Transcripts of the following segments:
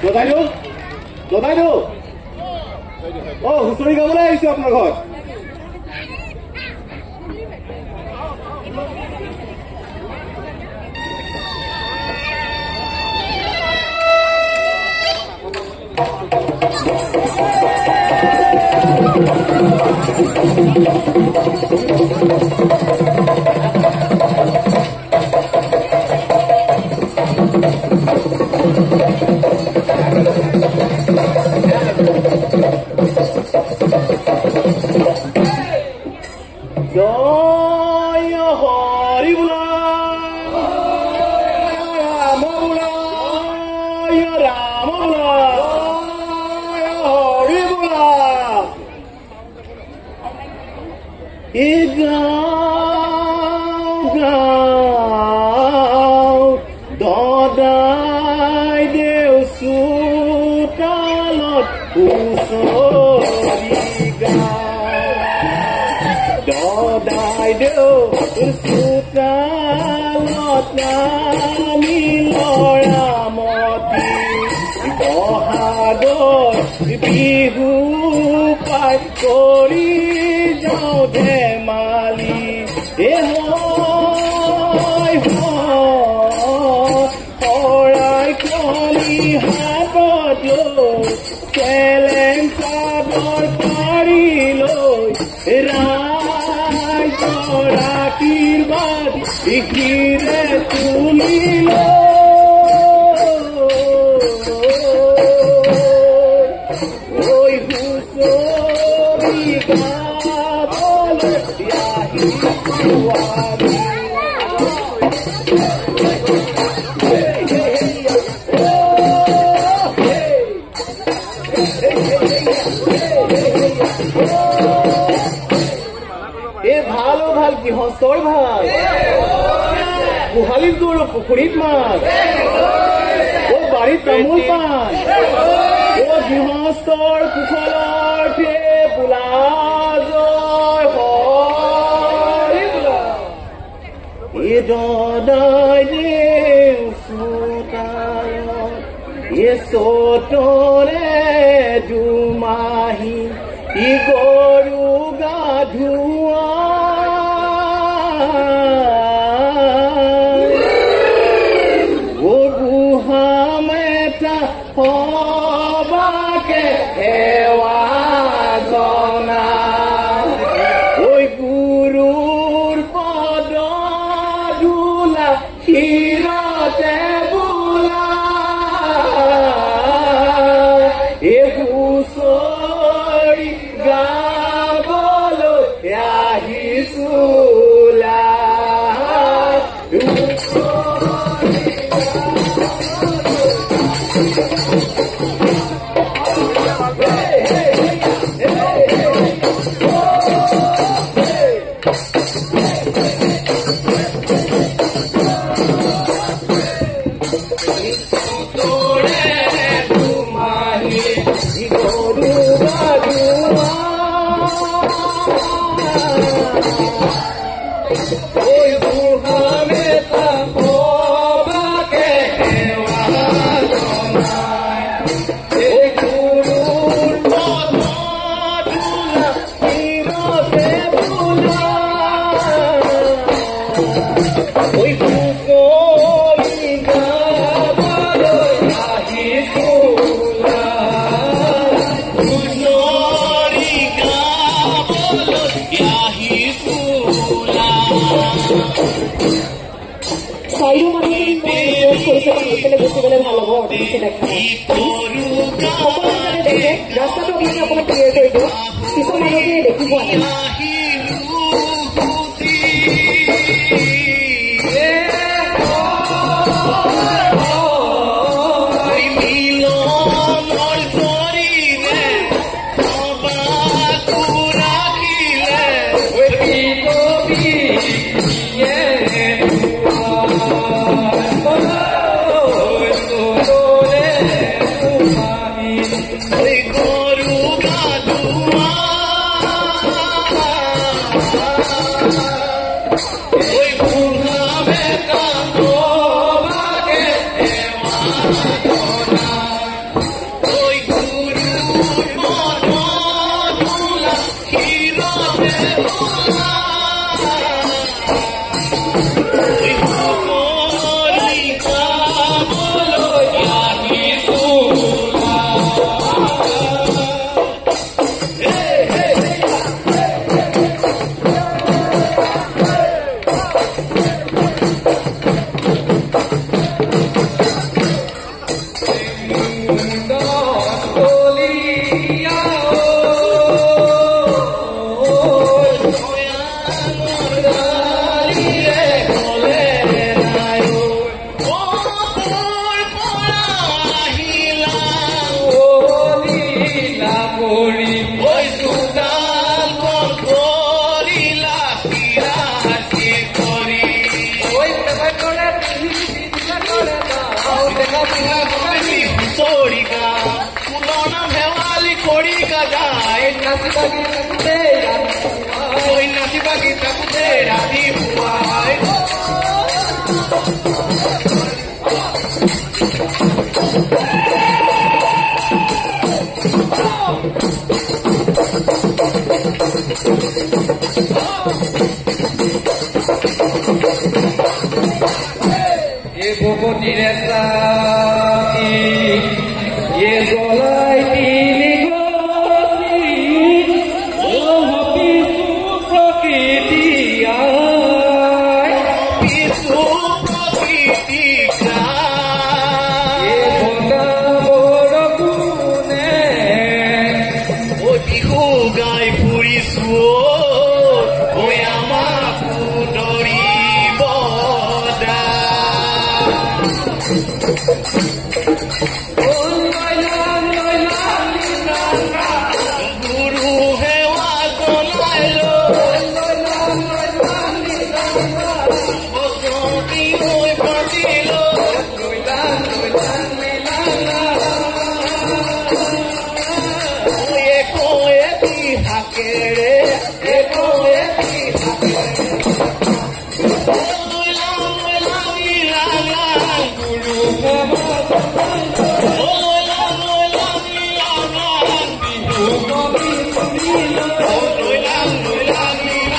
দাদাইদেউ হুঁচৰি গাবলৈ আহিছোঁ আপোনাৰ ঘৰত। জয় হৰি বোলা ৰাম বোলা ৰাম বোলা হৰি বোলা এই গাঁও গাঁও দদাই দেউ চোতালত হুঁচৰি দদাই দেউ চোতালত নামি লৰামতি বহাগৰ বিহু পাঠ কৰি যাওঁ ধেমালি শৰাই কলি হাতত লৈ চেলেং চাদৰ পাৰি লৈ আশীৰ্বাদ শিৰে তুলিল ঐ হুঁচৰি গাবলৈ ভাল ভাল গৃহস্থৰ ভাল গোহালিত গৰু পুখুৰীত মাছ বাৰীত তামোল পাণ গৃহস্থৰ কুশলৰ বোলা জয় হৰি বোলা দদাই দেউ চোতালত চতৰে দুমাহী গৰু গা ধোৱা সবাকে সেৱা জনা ঐ গুৰুৰ পদ ধূলা শিৰতে বোলা হুঁচৰি গাবলৈ আহিছোঁ ৰাস্তাটো আপুনি অকণমান ক্লিয়াৰ কৰি দিয়ক কিছু মানুহকে দেখি পোৱা নাই Soriga, Kulona Hewali Koriga Jai, Oi Nasi Bagi Takutera di Puai. Ye bobo direta ye golai tiligosi lohapi suprokiti ai Pisu Prokitika ye bonda borokune Oti Hugai Purisuo Oyama Kudori Boda Guru Hewa Kolailo Bosoti Oi Patilo Oye Koye Ti Hakere Koye Ti Hakere Ola Ola Ila Guru Hewa Ola Ola Ila Guru Ola Ola Ila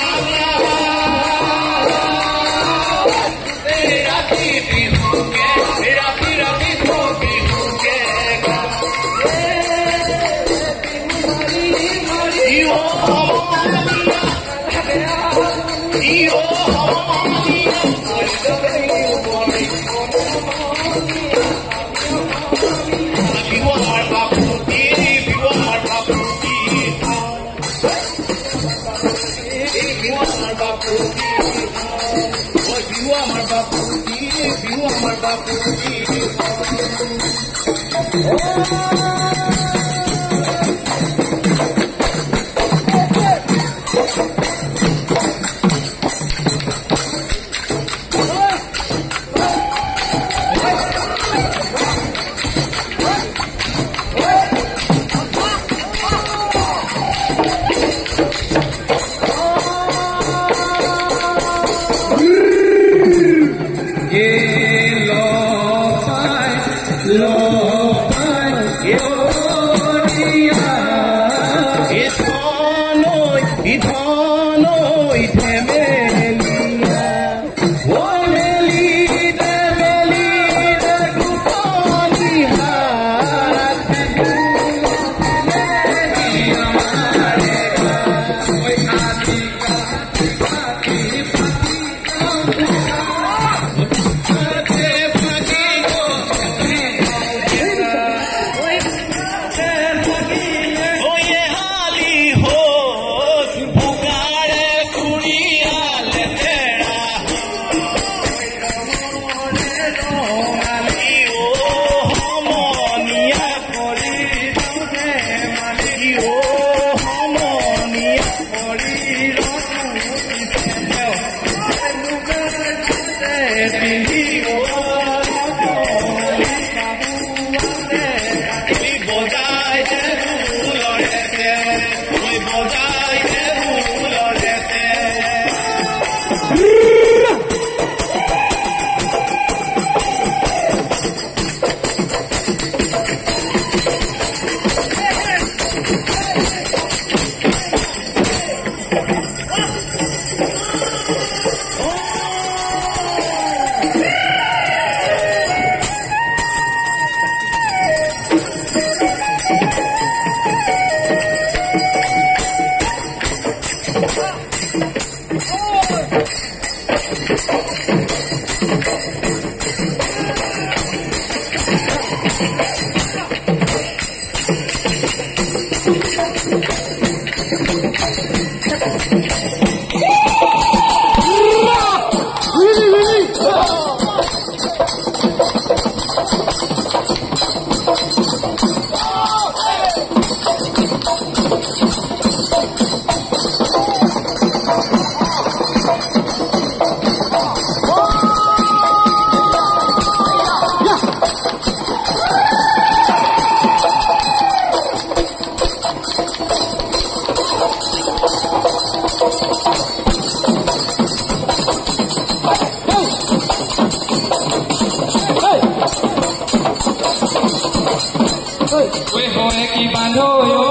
oi hoye ki bandhoyo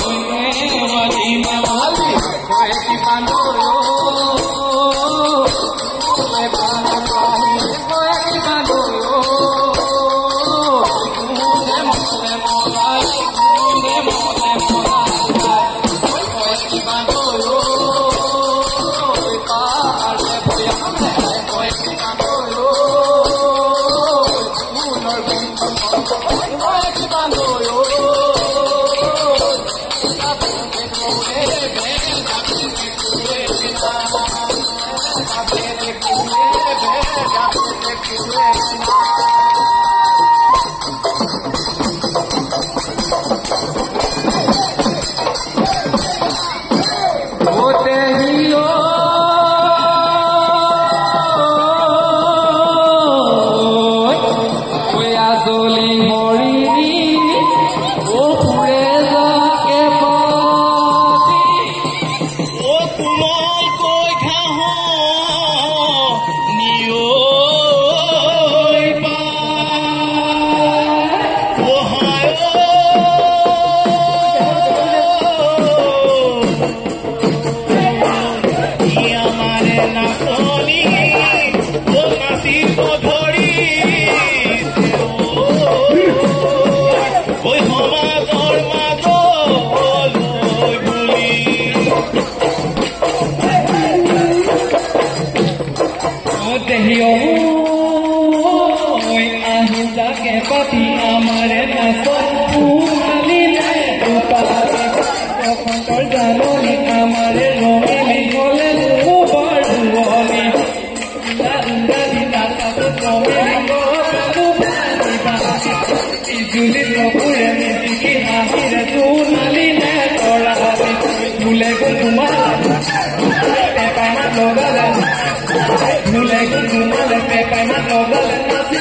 oi mati malali hoye ki bandhoyo oi bandhoyo hoye ki bandhoyo gunde mole molai gunde mole molai hoye ki bandhoyo oi paare boyamne hoye ki bandhoyo unor hoye ki bandhoyo Papi amare na sopu aline upare control jano ni amare romi mi kole lu barduoni la di ta ta romi mi ko lu barduoni ijuli no pure mi ki ahire tu aline tora mule ko kumala te paina logala mule ko kumala te paina logala nasi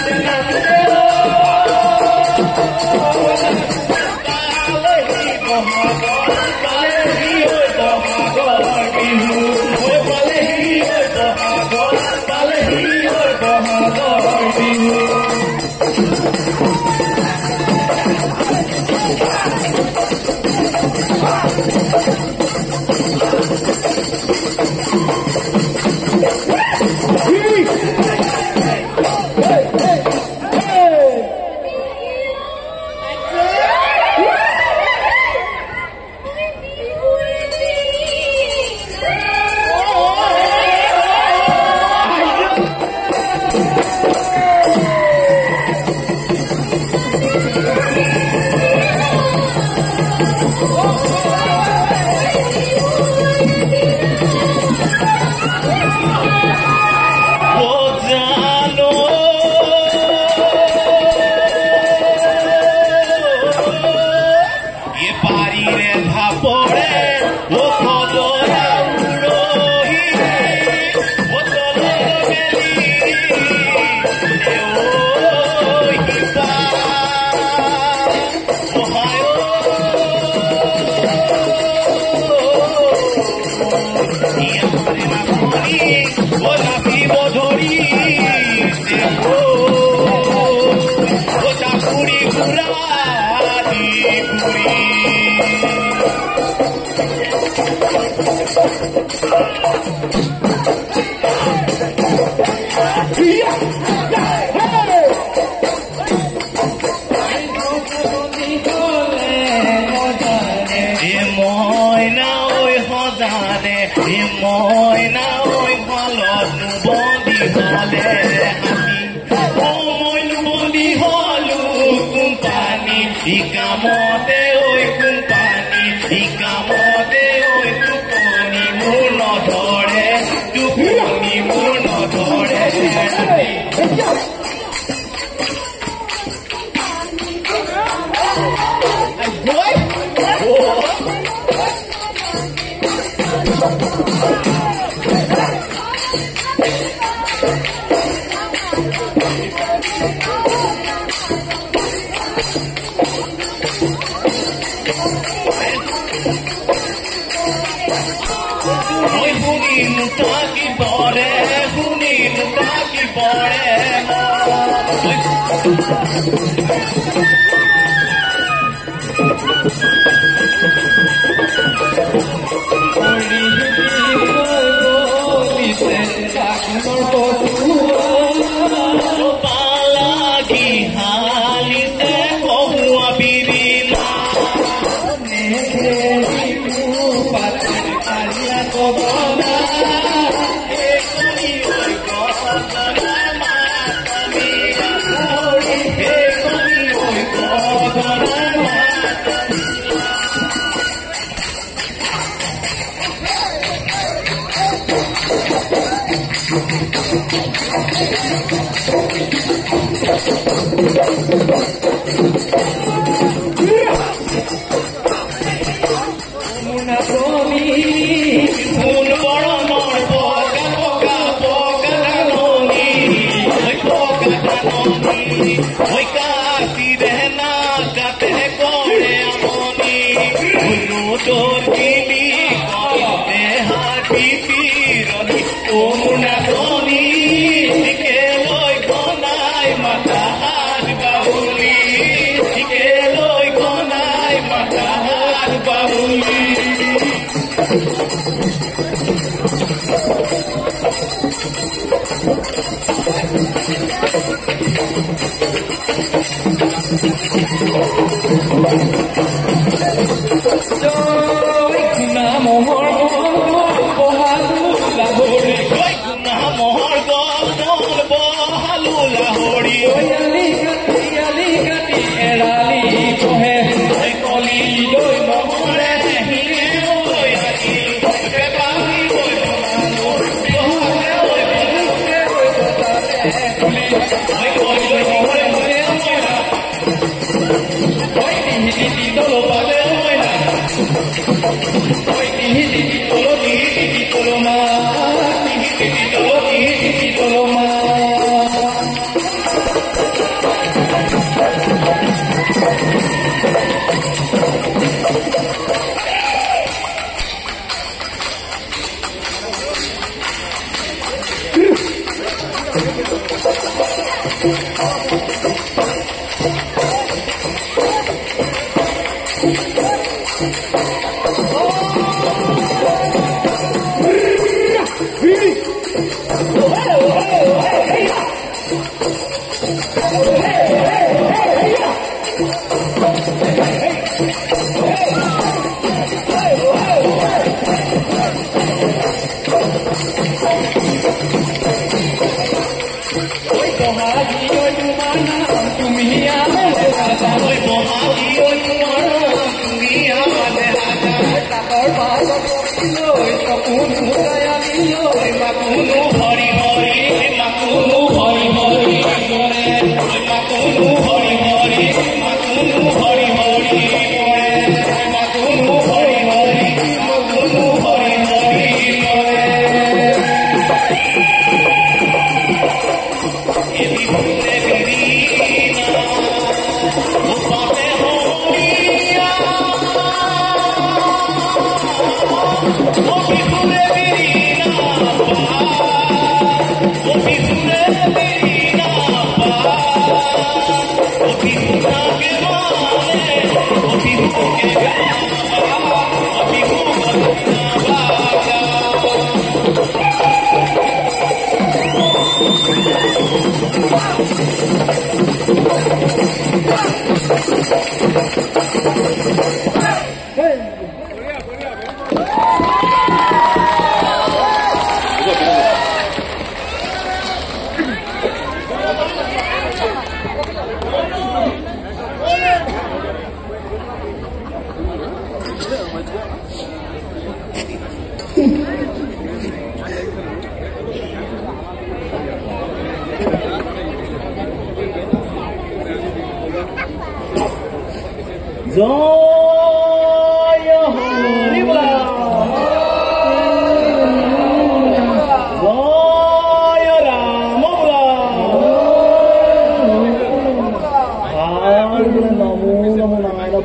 Taki bore,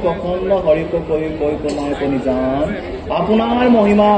প্ৰসন্ন হৰিক কৈ কৈ কৈ আপোনাৰ মহিমা